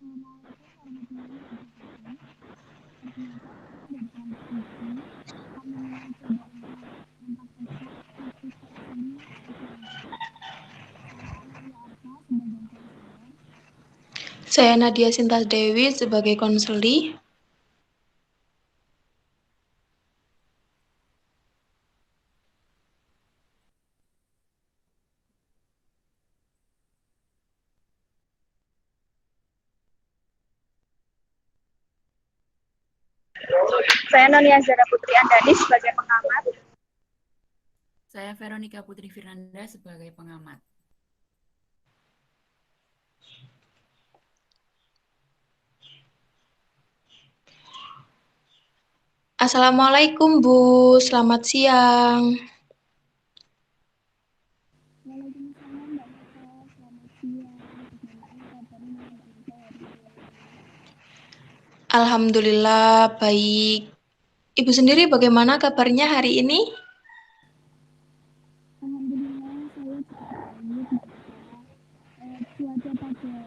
Assalamualaikum warahmatullahi wabarakatuh. Perkenalkan, saya dari kelompok 7. Kami coba untuk mempraktekkan praktik konseling psikologi. Saya Amalia Arta sebagai konselor. Saya Nadia Sinta Dewi sebagai konseli. Saya Nonia Zara Putri Andani sebagai pengamat. Saya Veronica Putri Firanda sebagai pengamat. Assalamualaikum Bu, selamat siang. Waalaikumsalam Mbak Nata, selamat siang. Bagaimana kabarnya Mbak Nata hari ini? Alhamdulillah baik. Ibu sendiri bagaimana kabarnya hari ini? Alhamdulillah saya juga baik Mbak Nata. Cuaca pada siang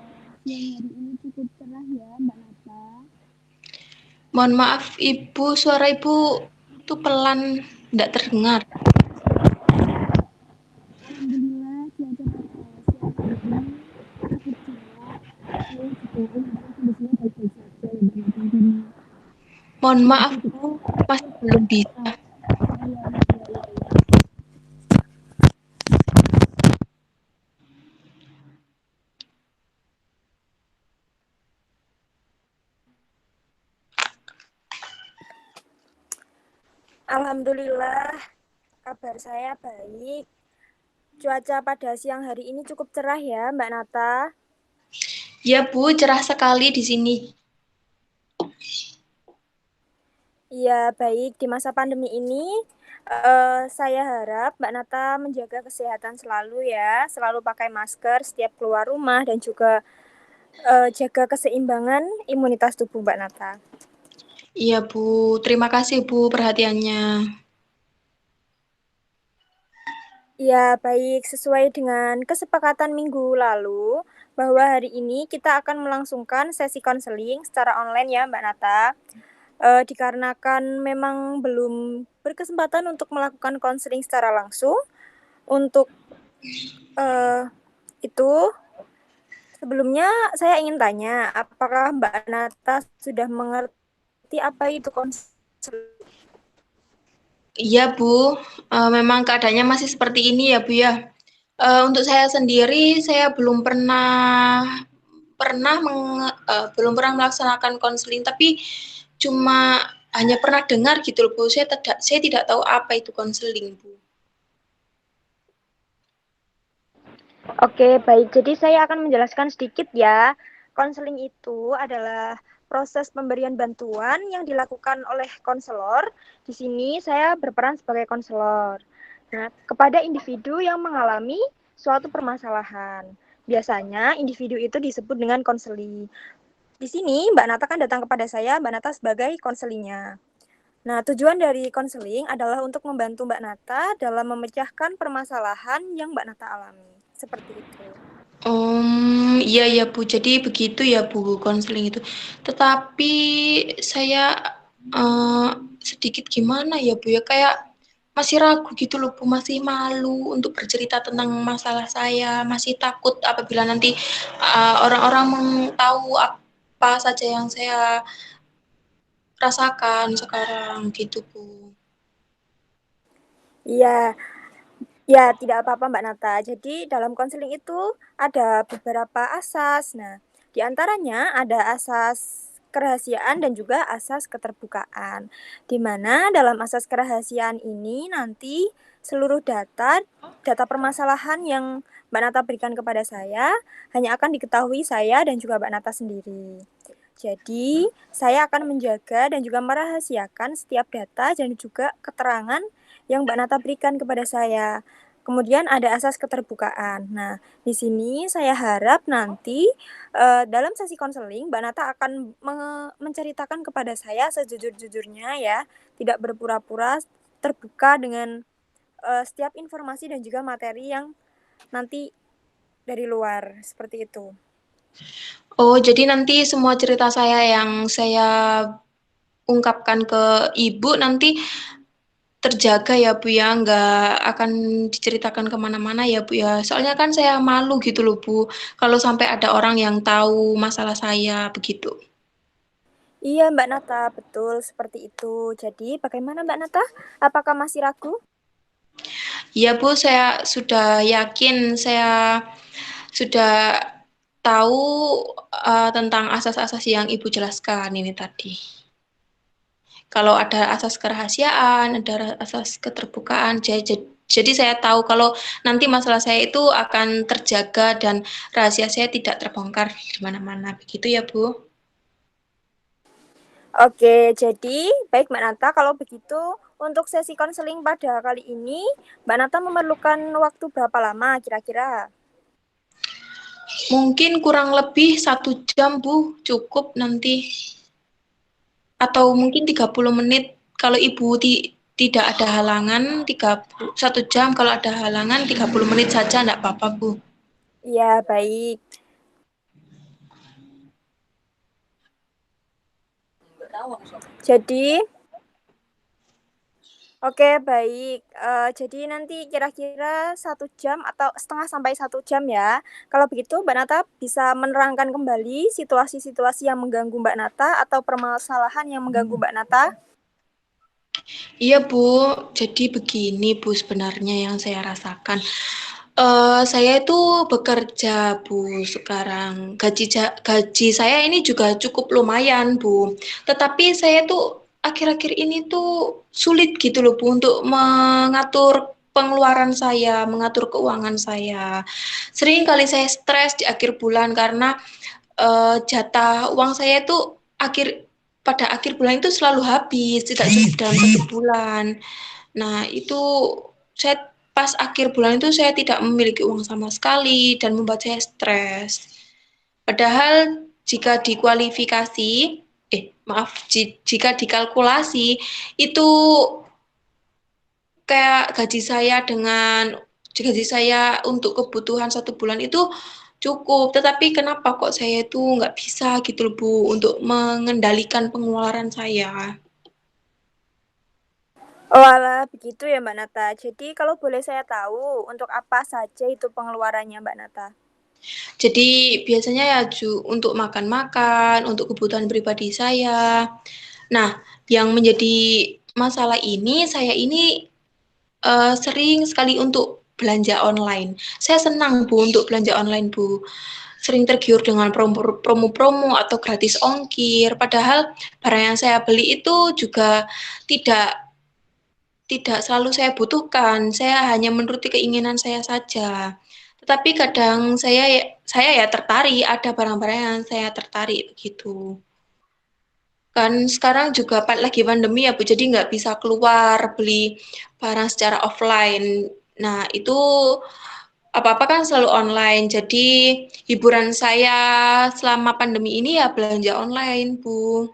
hari ini cukup cerah ya Mbak Nata. Mohon maaf Ibu, suara Ibu tuh pelan, tidak terdengar. Alhamdulillah cuaca pada siang hari ini cukup cerah. Saya juga alhamdulillah kondisinya baik-baik saja ya Mbak Nata. Karena Mohon maaf cuaca kita Bu, masih belum bisa. oh ya. Alhamdulillah kabar saya baik. Cuaca pada siang hari ini cukup cerah ya Mbak Nata. Ya Bu, cerah sekali di sini. Iya, baik. Di masa pandemi ini, saya harap Mbak Nata menjaga kesehatan selalu ya, selalu pakai masker setiap keluar rumah dan juga jaga keseimbangan imunitas tubuh Mbak Nata. Iya Bu, terima kasih Bu perhatiannya. Ya, baik. Sesuai dengan kesepakatan minggu lalu, bahwa hari ini kita akan melangsungkan sesi konseling secara online ya Mbak Nata. Dikarenakan memang belum berkesempatan untuk melakukan konseling secara langsung, untuk itu sebelumnya saya ingin tanya, apakah Mbak Nata sudah mengerti apa itu konseling? Iya Bu, memang keadaannya masih seperti ini ya Bu ya. Untuk saya sendiri, saya belum pernah melaksanakan konseling, tapi cuma hanya pernah dengar gitu loh Bu. Saya tidak tahu apa itu konseling Bu. Oke, baik. Jadi saya akan menjelaskan sedikit ya. Konseling itu adalah proses pemberian bantuan yang dilakukan oleh konselor. Di sini saya berperan sebagai konselor. Nah, kepada individu yang mengalami suatu permasalahan. Biasanya individu itu disebut dengan konseli. Di sini Mbak Nata kan datang kepada saya, Mbak Nata sebagai konselinya. Nah, tujuan dari konseling adalah untuk membantu Mbak Nata dalam memecahkan permasalahan yang Mbak Nata alami. Seperti itu. Iya ya Bu. Jadi begitu ya Bu konseling itu. Tetapi saya eh, sedikit gimana ya Bu ya, kayak masih ragu gitu loh Bu, masih malu untuk bercerita tentang masalah saya, masih takut apabila nanti orang-orang tahu apa saja yang saya rasakan sekarang gitu Bu. Iya, ya tidak apa-apa Mbak Nata. Jadi dalam konseling itu ada beberapa asas. Nah, di antaranya ada asas kerahasiaan dan juga asas keterbukaan. Di mana dalam asas kerahasiaan ini nanti seluruh data permasalahan yang Mbak Nata berikan kepada saya hanya akan diketahui saya dan juga Mbak Nata sendiri. Jadi, saya akan menjaga dan juga merahasiakan setiap data dan juga keterangan yang Mbak Nata berikan kepada saya. Kemudian ada asas keterbukaan. Nah, di sini saya harap nanti dalam sesi konseling Mbak Nata akan menceritakan kepada saya sejujur-jujurnya ya, tidak berpura-pura, terbuka dengan setiap informasi dan juga materi yang nanti dari luar, seperti itu. Oh, jadi nanti semua cerita saya yang saya ungkapkan ke ibu nanti terjaga ya Bu ya, nggak akan diceritakan kemana-mana ya Bu ya. Soalnya kan saya malu gitu loh Bu, kalau sampai ada orang yang tahu masalah saya begitu. Iya, Mbak Nata, betul seperti itu. Jadi, bagaimana Mbak Nata? Apakah masih ragu? Iya Bu, saya sudah yakin, saya sudah tahu tentang asas-asas yang Ibu jelaskan ini tadi. Kalau ada asas kerahasiaan, ada asas keterbukaan, jadi saya tahu kalau nanti masalah saya itu akan terjaga dan rahasia saya tidak terbongkar di mana-mana. Begitu ya, Bu? Oke, jadi baik Mbak Nata, kalau begitu untuk sesi konseling pada kali ini, Mbak Nata memerlukan waktu berapa lama kira-kira? Mungkin kurang lebih 1 jam, Bu, cukup nanti. Atau mungkin 30 menit. Kalau Ibu tidak ada halangan, 1 jam. Kalau ada halangan, 30 menit saja, enggak apa-apa, Bu. Iya, baik. Jadi, oke, baik. Jadi nanti kira-kira 1 jam atau setengah sampai 1 jam ya. Kalau begitu, Mbak Nata bisa menerangkan kembali situasi-situasi yang mengganggu Mbak Nata atau permasalahan yang mengganggu Mbak Nata. Iya Bu, jadi begini Bu sebenarnya yang saya rasakan. Saya itu bekerja Bu sekarang. Gaji saya ini juga cukup lumayan Bu. Tetapi saya tuh akhir-akhir ini tuh sulit gitu loh Bu untuk mengatur pengeluaran saya, mengatur keuangan saya. Sering kali saya stres di akhir bulan karena jatah uang saya itu pada akhir bulan itu selalu habis, tidak cukup dalam 1 bulan. Nah, itu saya pas akhir bulan itu saya tidak memiliki uang sama sekali dan membuat saya stres. Padahal jika dikualifikasi, maaf, jika dikalkulasi itu kayak gaji saya untuk kebutuhan 1 bulan itu cukup, tetapi kenapa kok saya itu nggak bisa gitu loh Bu untuk mengendalikan pengeluaran saya. Oh alah, begitu ya Mbak Nata. Jadi kalau boleh saya tahu, untuk apa saja itu pengeluarannya Mbak Nata? Jadi biasanya ya untuk makan-makan, untuk kebutuhan pribadi saya. Nah, yang menjadi masalah ini, saya ini sering sekali untuk belanja online. Saya senang Bu untuk belanja online Bu. Sering tergiur dengan promo-promo atau gratis ongkir. Padahal barang yang saya beli itu juga tidak tidak selalu saya butuhkan. Saya hanya menuruti keinginan saya saja. Tetapi kadang saya ya tertarik, ada barang-barang yang saya tertarik begitu. Kan sekarang juga lagi pandemi ya Bu, jadi nggak bisa keluar beli barang secara offline. Nah, itu apa-apa kan selalu online. Jadi hiburan saya selama pandemi ini ya belanja online, Bu.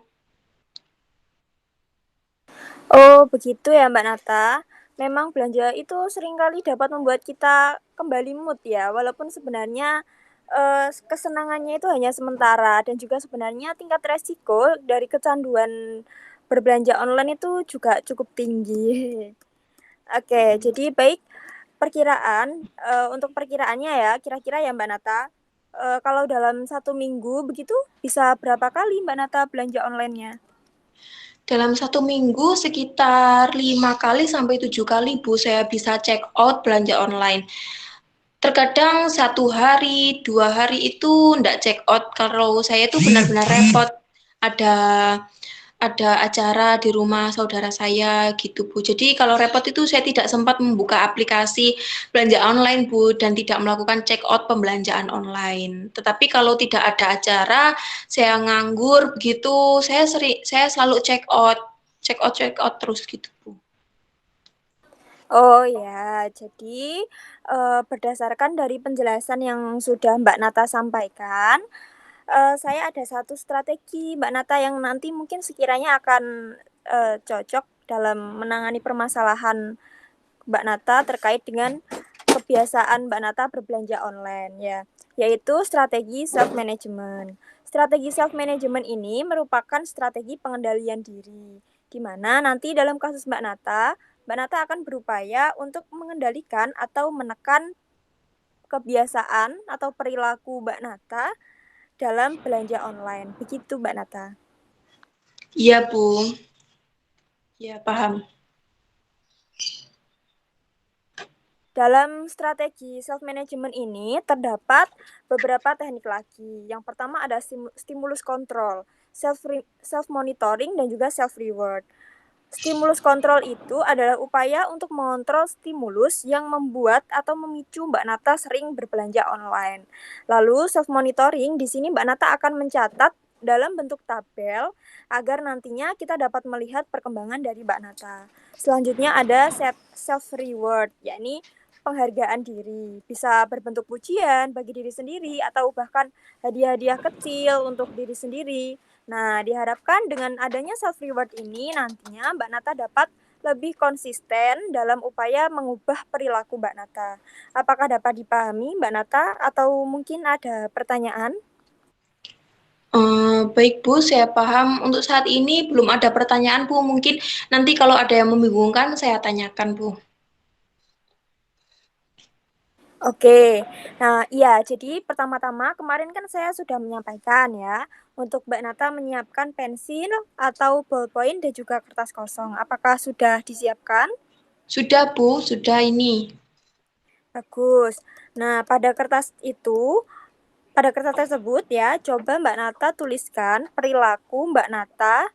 Oh, begitu ya Mbak Nata. Memang belanja itu seringkali dapat membuat kita kembali mood ya, walaupun sebenarnya kesenangannya itu hanya sementara dan juga sebenarnya tingkat resiko dari kecanduan berbelanja online itu juga cukup tinggi. Oke, jadi baik perkiraan untuk perkiraannya ya, kira-kira ya Mbak Nata, kalau dalam 1 minggu begitu bisa berapa kali Mbak Nata belanja online-nya? Dalam 1 minggu sekitar 5 kali sampai 7 kali, Bu, saya bisa check out belanja online. Terkadang 1 hari, 2 hari itu ndak check out kalau saya itu benar-benar repot. Ada ada acara di rumah saudara saya gitu Bu. Jadi kalau repot itu saya tidak sempat membuka aplikasi belanja online Bu dan tidak melakukan check out pembelanjaan online. Tetapi kalau tidak ada acara, saya nganggur begitu, saya selalu check out terus gitu Bu. Oh ya, jadi berdasarkan dari penjelasan yang sudah Mbak Nata sampaikan, saya ada satu strategi Mbak Nata yang nanti mungkin sekiranya akan cocok dalam menangani permasalahan Mbak Nata terkait dengan kebiasaan Mbak Nata berbelanja online ya. yaitu strategi self-management. Strategi self-management ini merupakan strategi pengendalian diri, di mana nanti dalam kasus Mbak Nata akan berupaya untuk mengendalikan atau menekan kebiasaan atau perilaku Mbak Nata dalam belanja online. Begitu Mbak Nata. Iya, Bu. Ya, paham. Dalam strategi self-management ini terdapat beberapa teknik lagi. Yang pertama ada stimulus kontrol, self-monitoring, dan juga self-reward. Stimulus kontrol itu adalah upaya untuk mengontrol stimulus yang membuat atau memicu Mbak Nata sering berbelanja online. Lalu self-monitoring, di sini Mbak Nata akan mencatat dalam bentuk tabel agar nantinya kita dapat melihat perkembangan dari Mbak Nata. Selanjutnya ada self-reward, yakni penghargaan diri. Bisa berbentuk pujian bagi diri sendiri atau bahkan hadiah-hadiah kecil untuk diri sendiri. Nah, diharapkan dengan adanya self reward ini nantinya Mbak Nata dapat lebih konsisten dalam upaya mengubah perilaku Mbak Nata. Apakah dapat dipahami Mbak Nata atau mungkin ada pertanyaan? Baik Bu, saya paham. Untuk saat ini belum ada pertanyaan Bu. Mungkin nanti kalau ada yang membingungkan saya tanyakan Bu. Oke, nah iya, jadi pertama-tama kemarin kan saya sudah menyampaikan ya, untuk Mbak Nata menyiapkan pensil atau ballpoint dan juga kertas kosong. Apakah sudah disiapkan? Sudah Bu, sudah ini. Bagus. Nah, pada kertas tersebut ya, coba Mbak Nata tuliskan perilaku Mbak Nata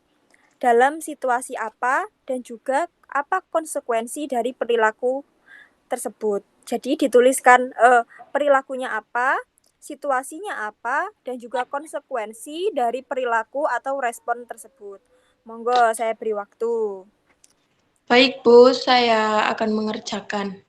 dalam situasi apa dan juga apa konsekuensi dari perilaku tersebut. Jadi dituliskan perilakunya apa, situasinya apa, dan juga konsekuensi dari perilaku atau respon tersebut. Monggo saya beri waktu. Baik Bu, saya akan mengerjakan.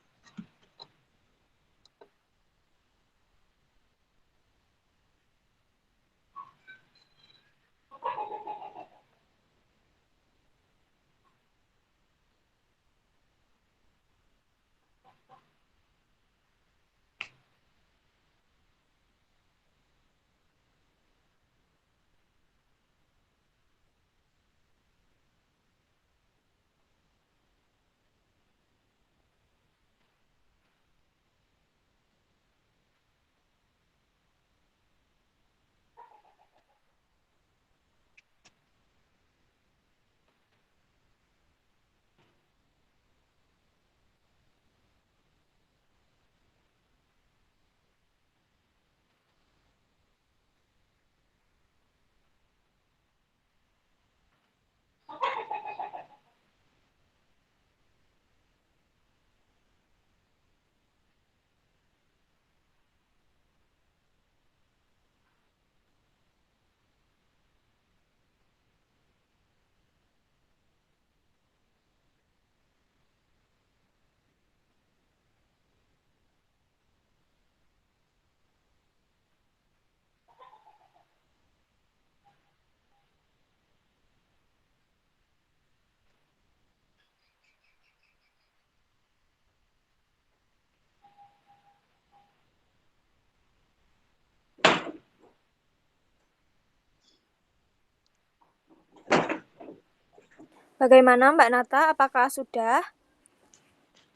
Bagaimana Mbak Nata? Apakah sudah?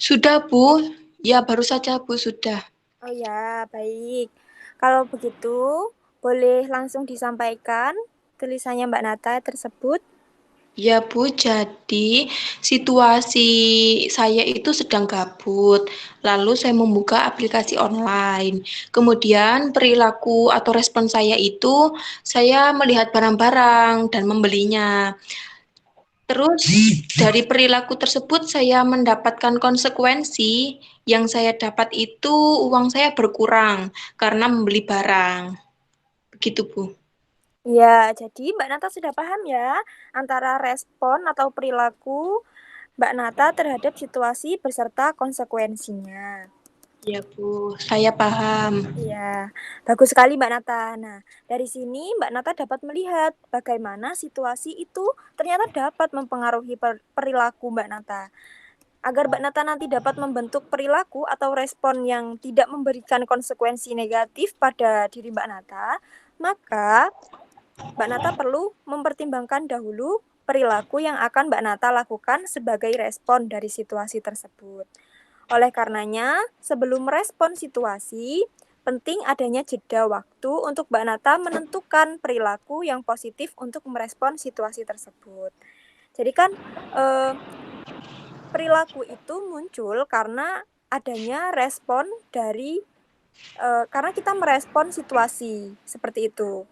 Sudah Bu, ya baru saja Bu, sudah. Oh ya, baik. Kalau begitu, boleh langsung disampaikan tulisannya Mbak Nata tersebut. Ya Bu, jadi situasi saya itu sedang gabut. Lalu saya membuka aplikasi online. Kemudian perilaku atau respon saya itu saya melihat barang-barang dan membelinya. Terus dari perilaku tersebut saya mendapatkan konsekuensi yang saya dapat itu uang saya berkurang karena membeli barang. Begitu Bu. Ya, jadi Mbak Nata sudah paham ya antara respon atau perilaku Mbak Nata terhadap situasi beserta konsekuensinya. Ya Bu, saya paham. Iya, bagus sekali Mbak Nata. Nah, dari sini Mbak Nata dapat melihat bagaimana situasi itu ternyata dapat mempengaruhi perilaku Mbak Nata. Agar Mbak Nata nanti dapat membentuk perilaku atau respon yang tidak memberikan konsekuensi negatif pada diri Mbak Nata, maka Mbak Nata perlu mempertimbangkan dahulu perilaku yang akan Mbak Nata lakukan sebagai respon dari situasi tersebut. Oleh karenanya, sebelum merespon situasi, penting adanya jeda waktu untuk Mbak Nata menentukan perilaku yang positif untuk merespon situasi tersebut. Jadi kan perilaku itu muncul karena adanya respon dari karena kita merespon situasi seperti itu.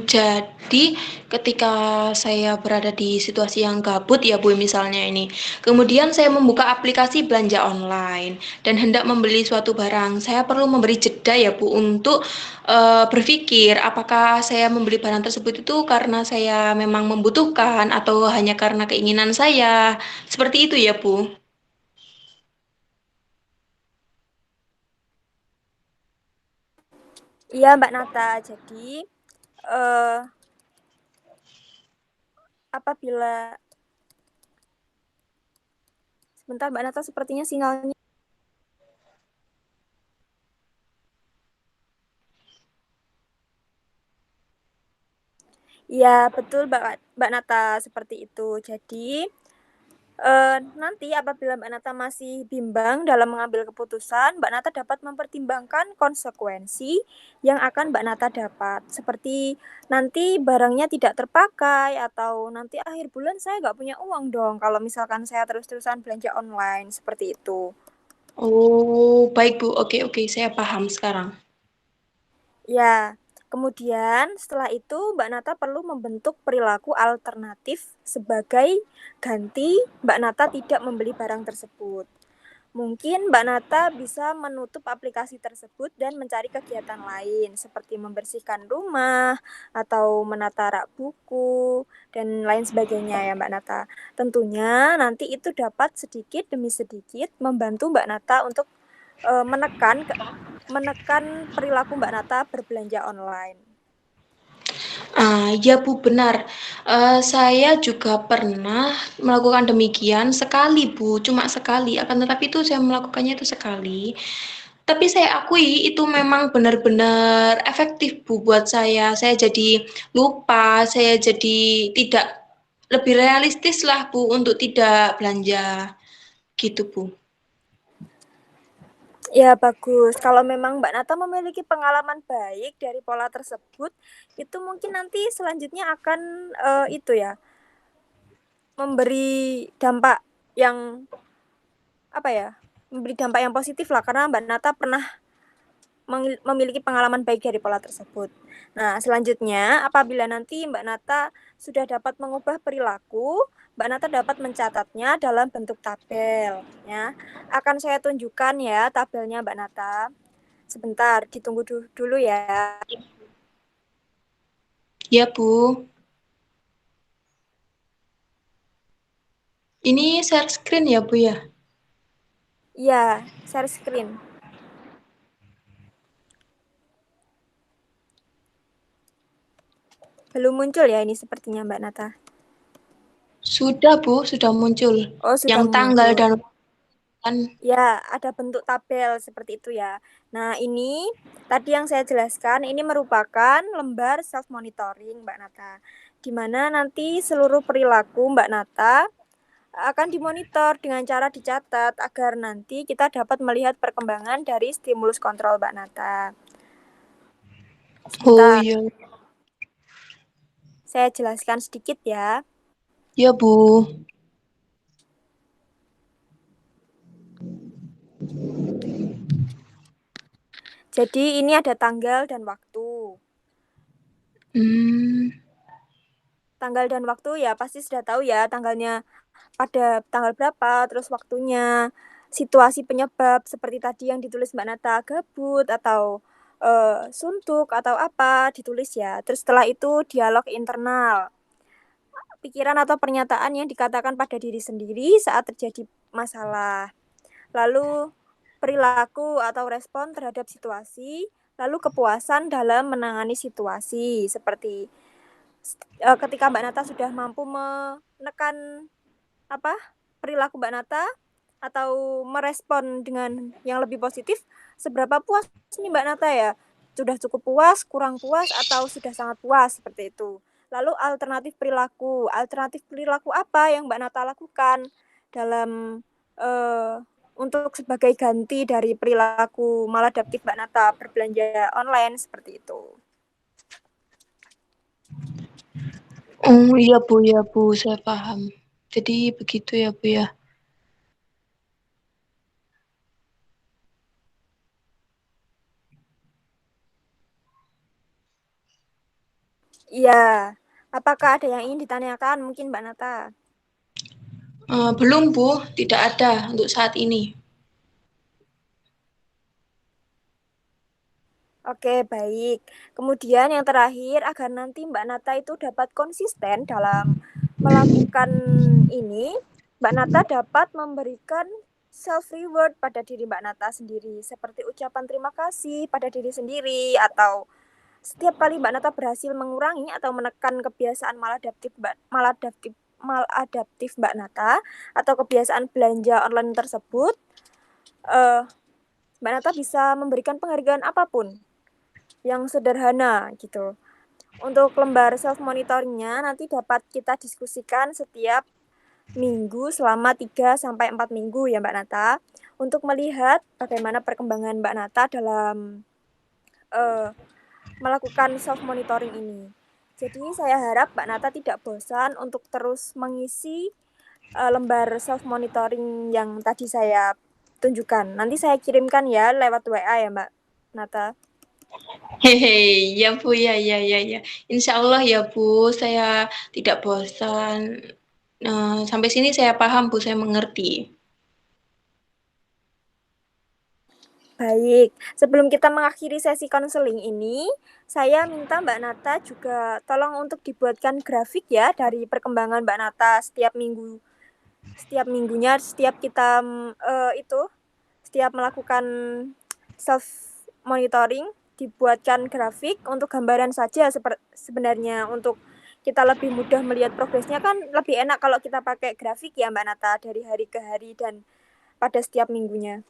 Jadi ketika saya berada di situasi yang gabut ya Bu misalnya ini, kemudian saya membuka aplikasi belanja online dan hendak membeli suatu barang, saya perlu memberi jeda ya Bu untuk berpikir apakah saya membeli barang tersebut itu karena saya memang membutuhkan atau hanya karena keinginan saya, seperti itu ya Bu. Iya Mbak Nata, jadi apabila sebentar Mbak Nata sepertinya sinyalnya. Ya, betul Mbak Nata seperti itu. Jadi nanti apabila Mbak Nata masih bimbang dalam mengambil keputusan, Mbak Nata dapat mempertimbangkan konsekuensi yang akan Mbak Nata dapat. Seperti nanti barangnya tidak terpakai atau nanti akhir bulan saya nggak punya uang dong kalau misalkan saya terus-terusan belanja online seperti itu. Oh, baik Bu. Oke, oke, saya paham sekarang. Ya, kemudian setelah itu Mbak Nata perlu membentuk perilaku alternatif sebagai ganti Mbak Nata tidak membeli barang tersebut. Mungkin Mbak Nata bisa menutup aplikasi tersebut dan mencari kegiatan lain seperti membersihkan rumah atau menata rak buku dan lain sebagainya ya Mbak Nata. Tentunya nanti itu dapat sedikit demi sedikit membantu Mbak Nata untuk menekan perilaku Mbak Nata berbelanja online. Ya Bu, benar. Saya juga pernah melakukan demikian sekali Bu, cuma sekali. Akan tetapi itu saya melakukannya itu sekali. Tapi saya akui itu memang benar-benar efektif Bu buat saya. Saya jadi lupa, saya jadi tidak lebih realistis lah Bu untuk tidak belanja gitu Bu. Ya bagus, kalau memang Mbak Nata memiliki pengalaman baik dari pola tersebut, itu mungkin nanti selanjutnya akan itu ya, memberi dampak yang apa ya, memberi dampak yang positif lah karena Mbak Nata pernah memiliki pengalaman baik dari pola tersebut. Nah, selanjutnya apabila nanti Mbak Nata sudah dapat mengubah perilaku, Mbak Nata dapat mencatatnya dalam bentuk tabel ya. Akan saya tunjukkan ya tabelnya Mbak Nata. Sebentar, ditunggu dulu ya. Ya Bu. Ini share screen ya Bu ya? Iya, share screen. Belum muncul ya ini sepertinya Mbak Nata. Sudah Bu, sudah muncul. Oh, sudah Yang tanggal muncul. dan kan. Ya, ada bentuk tabel seperti itu ya. Nah, ini tadi yang saya jelaskan ini merupakan lembar self monitoring Mbak Nata. Di mana nanti seluruh perilaku Mbak Nata akan dimonitor dengan cara dicatat agar nanti kita dapat melihat perkembangan dari stimulus kontrol Mbak Nata. Oh Sebentar, iya. saya jelaskan sedikit ya. Ya Bu. Jadi ini ada tanggal dan waktu. Hmm. Tanggal dan waktu ya pasti sudah tahu ya tanggalnya pada tanggal berapa, terus waktunya, situasi penyebab seperti tadi yang ditulis Mbak Nata, gabut atau suntuk atau apa ditulis ya. Terus setelah itu dialog internal, pikiran atau pernyataan yang dikatakan pada diri sendiri saat terjadi masalah. Lalu perilaku atau respon terhadap situasi, lalu kepuasan dalam menangani situasi seperti ketika Mbak Nata sudah mampu menekan perilaku Mbak Nata atau merespon dengan yang lebih positif, seberapa puas nih Mbak Nata ya? Sudah cukup puas, kurang puas, atau sudah sangat puas seperti itu. Lalu alternatif perilaku apa yang Mbak Nata lakukan dalam eh, untuk sebagai ganti dari perilaku maladaptif Mbak Nata berbelanja online seperti itu. Oh iya Bu, saya paham. Jadi begitu ya Bu ya. Iya, apakah ada yang ingin ditanyakan mungkin Mbak Nata? Belum Bu, tidak ada untuk saat ini. Oke, baik. Kemudian yang terakhir, agar nanti Mbak Nata itu dapat konsisten dalam melakukan ini, Mbak Nata dapat memberikan self reward pada diri Mbak Nata sendiri, seperti ucapan terima kasih pada diri sendiri, atau setiap kali Mbak Nata berhasil mengurangi atau menekan kebiasaan maladaptif Mbak Nata atau kebiasaan belanja online tersebut, Mbak Nata bisa memberikan penghargaan apapun yang sederhana gitu. Untuk lembar self monitoringnya nanti dapat kita diskusikan setiap minggu selama 3 sampai 4 minggu ya Mbak Nata, untuk melihat bagaimana perkembangan Mbak Nata dalam melakukan self monitoring ini. Jadi saya harap Mbak Nata tidak bosan untuk terus mengisi lembar self monitoring yang tadi saya tunjukkan. Nanti saya kirimkan ya lewat WA ya Mbak Nata. Hehe, ya Bu, ya. Insya Allah ya Bu, saya tidak bosan. Sampai sini saya paham Bu, saya mengerti. Baik, sebelum kita mengakhiri sesi konseling ini, saya minta Mbak Nata juga tolong untuk dibuatkan grafik ya dari perkembangan Mbak Nata setiap minggu, setiap minggunya, setiap kita setiap melakukan self monitoring, dibuatkan grafik untuk gambaran saja sebenarnya, untuk kita lebih mudah melihat progresnya. Kan lebih enak kalau kita pakai grafik ya Mbak Nata, dari hari ke hari dan pada setiap minggunya.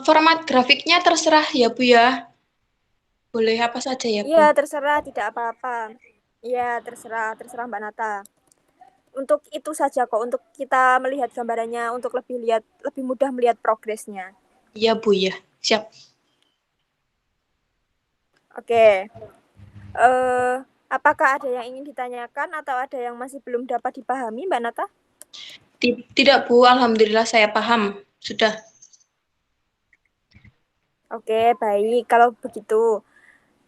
Format grafiknya terserah ya Bu ya. Boleh apa saja ya Bu? Iya, terserah, tidak apa-apa. Iya, terserah Mbak Nata. Untuk itu saja kok, untuk kita melihat gambarannya, untuk lebih mudah melihat progresnya. Iya Bu ya, siap. Oke. Apakah ada yang ingin ditanyakan atau ada yang masih belum dapat dipahami, Mbak Nata? Tidak Bu, Alhamdulillah saya paham. Sudah. Oke, baik. Kalau begitu,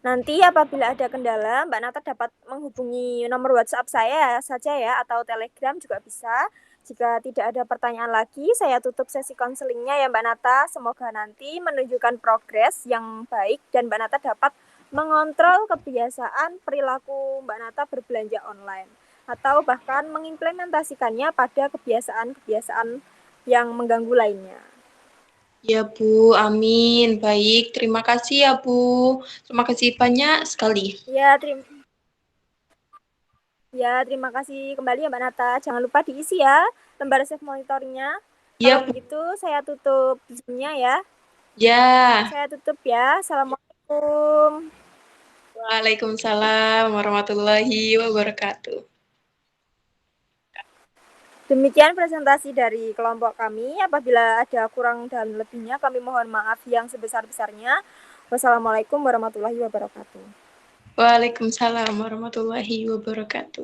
nanti apabila ada kendala, Mbak Nata dapat menghubungi nomor WhatsApp saya saja ya, atau Telegram juga bisa. Jika tidak ada pertanyaan lagi, saya tutup sesi konselingnya ya Mbak Nata. Semoga nanti menunjukkan progres yang baik dan Mbak Nata dapat mengontrol kebiasaan perilaku Mbak Nata berbelanja online, atau bahkan mengimplementasikannya pada kebiasaan-kebiasaan yang mengganggu lainnya. Ya Bu, amin. Baik, terima kasih ya Bu. Terima kasih banyak sekali. Terima kasih kembali ya Mbak Nata. Jangan lupa diisi ya lembar self monitoringnya. Ya Kalau Bu. begitu saya tutup Zoom-nya ya. Ya. Saya tutup ya. Assalamualaikum. Waalaikumsalam warahmatullahi wabarakatuh. Demikian presentasi dari kelompok kami. Apabila ada kurang dan lebihnya, kami mohon maaf yang sebesar-besarnya. Wassalamualaikum warahmatullahi wabarakatuh. Waalaikumsalam warahmatullahi wabarakatuh.